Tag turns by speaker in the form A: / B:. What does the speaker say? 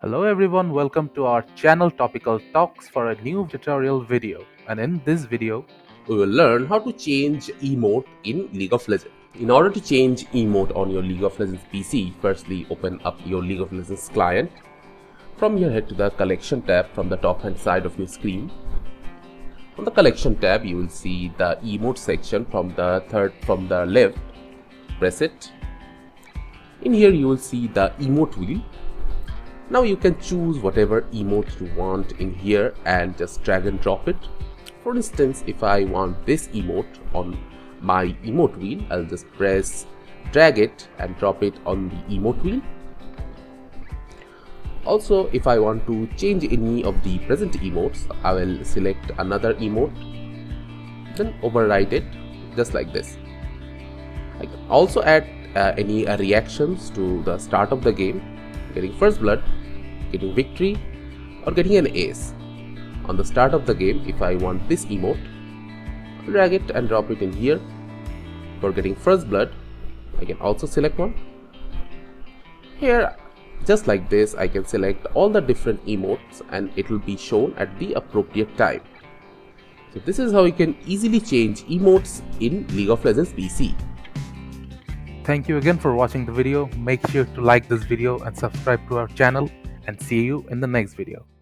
A: Hello everyone, welcome to our channel Topical Talks for a new tutorial video. And in this video,
B: we will learn how to change emote in League of Legends. In order to change emote on your League of Legends PC, firstly open up your League of Legends client. From here, head to the collection tab from the top hand side of your screen. On the collection tab, you will see the emote section from the left. Press it. In here, you will see the emote wheel. Now you can choose whatever emote you want in here and just drag and drop it. For instance, if I want this emote on my emote wheel, I'll just drag it and drop it on the emote wheel. Also, if I want to change any of the present emotes, I will select another emote, then override it just like this. I can also add any reactions to the start of the game, getting first blood, getting victory, or getting an ace. On the start of the game, if I want this emote, drag it and drop it in here. For getting first blood, I can also select one. Here, just like this, I can select all the different emotes and it will be shown at the appropriate time. So this is how you can easily change emotes in League of Legends PC.
A: thank you again for watching the video. Make sure to like this video and subscribe to our channel, and see you in the next video.